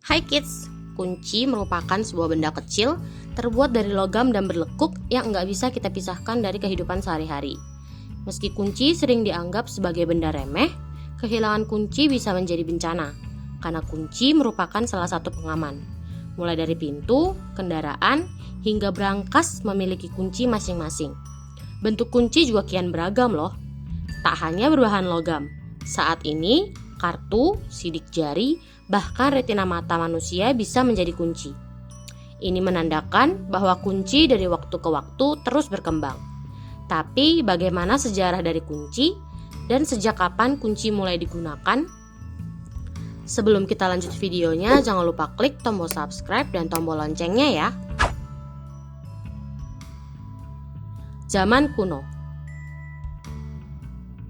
Hai kids, kunci merupakan sebuah benda kecil terbuat dari logam dan berlekuk yang nggak bisa kita pisahkan dari kehidupan sehari-hari. Meski kunci sering dianggap sebagai benda remeh, kehilangan kunci bisa menjadi bencana, karena kunci merupakan salah satu pengaman. Mulai dari pintu, kendaraan, hingga brankas memiliki kunci masing-masing. Bentuk kunci juga kian beragam loh, tak hanya berbahan logam. Saat ini, kartu, sidik jari, bahkan retina mata manusia bisa menjadi kunci. Ini menandakan bahwa kunci dari waktu ke waktu terus berkembang. Tapi bagaimana sejarah dari kunci dan sejak kapan kunci mulai digunakan? Sebelum kita lanjut videonya, jangan lupa klik tombol subscribe dan tombol loncengnya ya. Zaman kuno.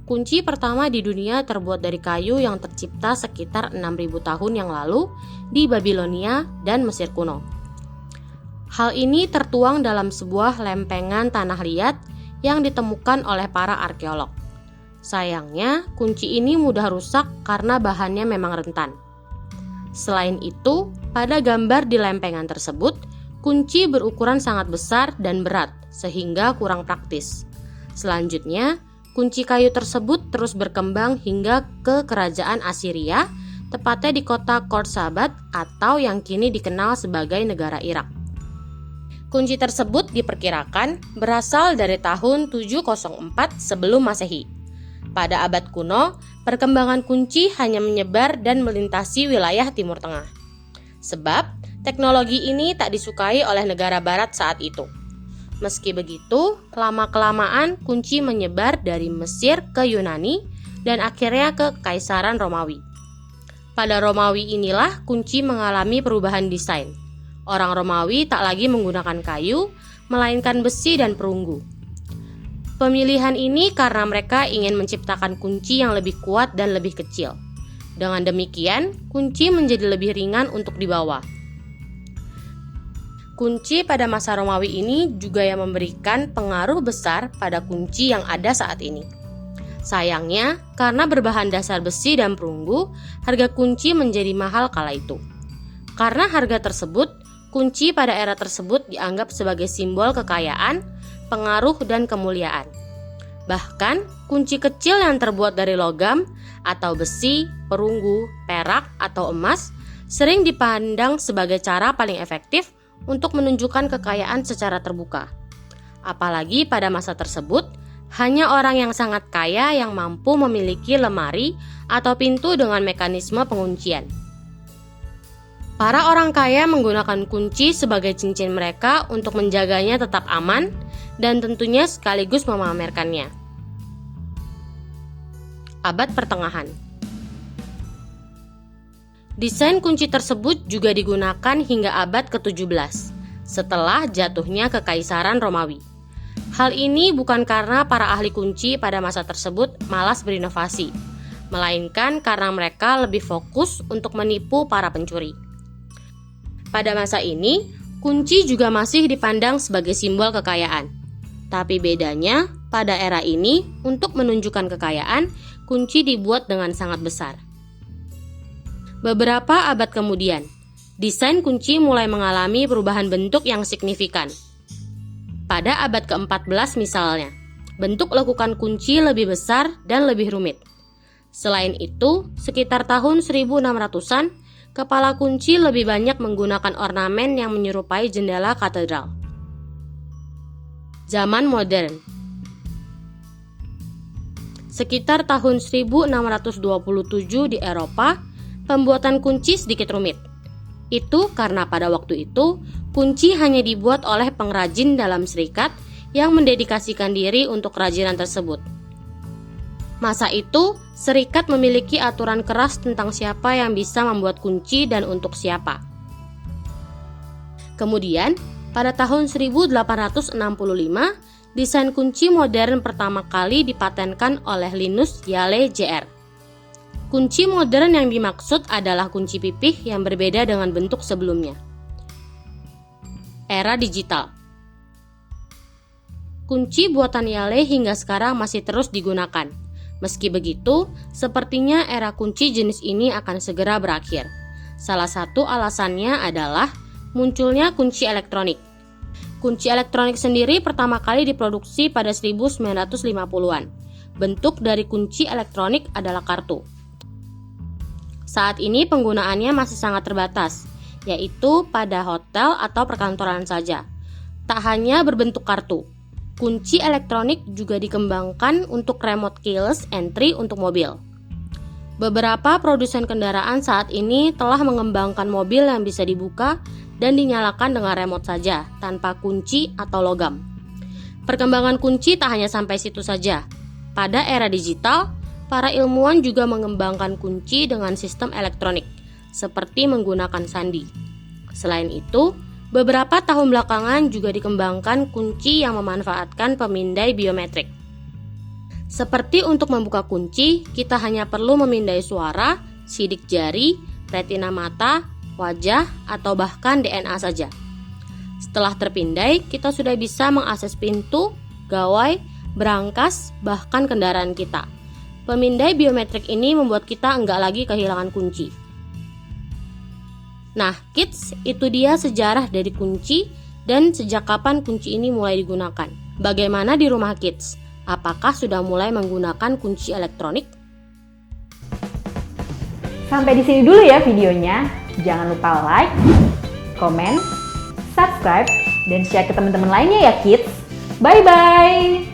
Kunci pertama di dunia terbuat dari kayu yang tercipta sekitar 6.000 tahun yang lalu di Babilonia dan Mesir kuno. Hal ini tertuang dalam sebuah lempengan tanah liat yang ditemukan oleh para arkeolog. Sayangnya, kunci ini mudah rusak karena bahannya memang rentan. Selain itu, pada gambar di lempengan tersebut, kunci berukuran sangat besar dan berat, sehingga kurang praktis. Selanjutnya, kunci kayu tersebut terus berkembang hingga ke kerajaan Assyria, tepatnya di kota Khorsabad atau yang kini dikenal sebagai negara Irak. Kunci tersebut diperkirakan berasal dari tahun 704 sebelum Masehi. Pada abad kuno, perkembangan kunci hanya menyebar dan melintasi wilayah Timur Tengah. Sebab, teknologi ini tak disukai oleh negara barat saat itu. Meski begitu, lama-kelamaan kunci menyebar dari Mesir ke Yunani dan akhirnya ke Kekaisaran Romawi. Pada Romawi inilah kunci mengalami perubahan desain. Orang Romawi tak lagi menggunakan kayu, melainkan besi dan perunggu. Pemilihan ini karena mereka ingin menciptakan kunci yang lebih kuat dan lebih kecil. Dengan demikian, kunci menjadi lebih ringan untuk dibawa. Kunci pada masa Romawi ini juga yang memberikan pengaruh besar pada kunci yang ada saat ini. Sayangnya, karena berbahan dasar besi dan perunggu, harga kunci menjadi mahal kala itu. Karena harga tersebut, kunci pada era tersebut dianggap sebagai simbol kekayaan, pengaruh, dan kemuliaan. Bahkan, kunci kecil yang terbuat dari logam atau besi, perunggu, perak, atau emas sering dipandang sebagai cara paling efektif untuk menunjukkan kekayaan secara terbuka. Apalagi pada masa tersebut, hanya orang yang sangat kaya yang mampu memiliki lemari atau pintu dengan mekanisme penguncian. Para orang kaya menggunakan kunci sebagai cincin mereka untuk menjaganya tetap aman dan tentunya sekaligus memamerkannya. Abad Pertengahan. Desain kunci tersebut juga digunakan hingga abad ke-17, setelah jatuhnya Kekaisaran Romawi. Hal ini bukan karena para ahli kunci pada masa tersebut malas berinovasi, melainkan karena mereka lebih fokus untuk menipu para pencuri. Pada masa ini, kunci juga masih dipandang sebagai simbol kekayaan. Tapi bedanya, pada era ini, untuk menunjukkan kekayaan, kunci dibuat dengan sangat besar. Beberapa abad kemudian, desain kunci mulai mengalami perubahan bentuk yang signifikan. Pada abad ke-14 misalnya, bentuk lekukan kunci lebih besar dan lebih rumit. Selain itu, sekitar tahun 1600-an, kepala kunci lebih banyak menggunakan ornamen yang menyerupai jendela katedral. Zaman modern. Sekitar tahun 1627 di Eropa, pembuatan kunci sedikit rumit. Itu karena pada waktu itu, kunci hanya dibuat oleh pengrajin dalam serikat yang mendedikasikan diri untuk kerajinan tersebut. Masa itu, serikat memiliki aturan keras tentang siapa yang bisa membuat kunci dan untuk siapa. Kemudian, pada tahun 1865, desain kunci modern pertama kali dipatenkan oleh Linus Yale Jr. Kunci modern yang dimaksud adalah kunci pipih yang berbeda dengan bentuk sebelumnya. Era digital. Kunci buatan Yale hingga sekarang masih terus digunakan. Meski begitu, sepertinya era kunci jenis ini akan segera berakhir. Salah satu alasannya adalah munculnya kunci elektronik. Kunci elektronik sendiri pertama kali diproduksi pada 1950-an. Bentuk dari kunci elektronik adalah kartu. Saat ini penggunaannya masih sangat terbatas, yaitu pada hotel atau perkantoran saja. Tak hanya berbentuk kartu, kunci elektronik juga dikembangkan untuk remote keyless entry untuk mobil. Beberapa produsen kendaraan saat ini telah mengembangkan mobil yang bisa dibuka dan dinyalakan dengan remote saja, tanpa kunci atau logam. Perkembangan kunci tak hanya sampai situ saja. Pada era digital, para ilmuwan juga mengembangkan kunci dengan sistem elektronik, seperti menggunakan sandi. Selain itu, beberapa tahun belakangan juga dikembangkan kunci yang memanfaatkan pemindai biometrik. Seperti untuk membuka kunci, kita hanya perlu memindai suara, sidik jari, retina mata, wajah, atau bahkan DNA saja. Setelah terpindai, kita sudah bisa mengakses pintu, gawai, berangkas, bahkan kendaraan kita. Pemindai biometrik ini membuat kita enggak lagi kehilangan kunci. Nah, kids, itu dia sejarah dari kunci dan sejak kapan kunci ini mulai digunakan. Bagaimana di rumah kids? Apakah sudah mulai menggunakan kunci elektronik? Sampai di sini dulu ya videonya. Jangan lupa like, comment, subscribe, dan share ke teman-teman lainnya ya kids. Bye-bye!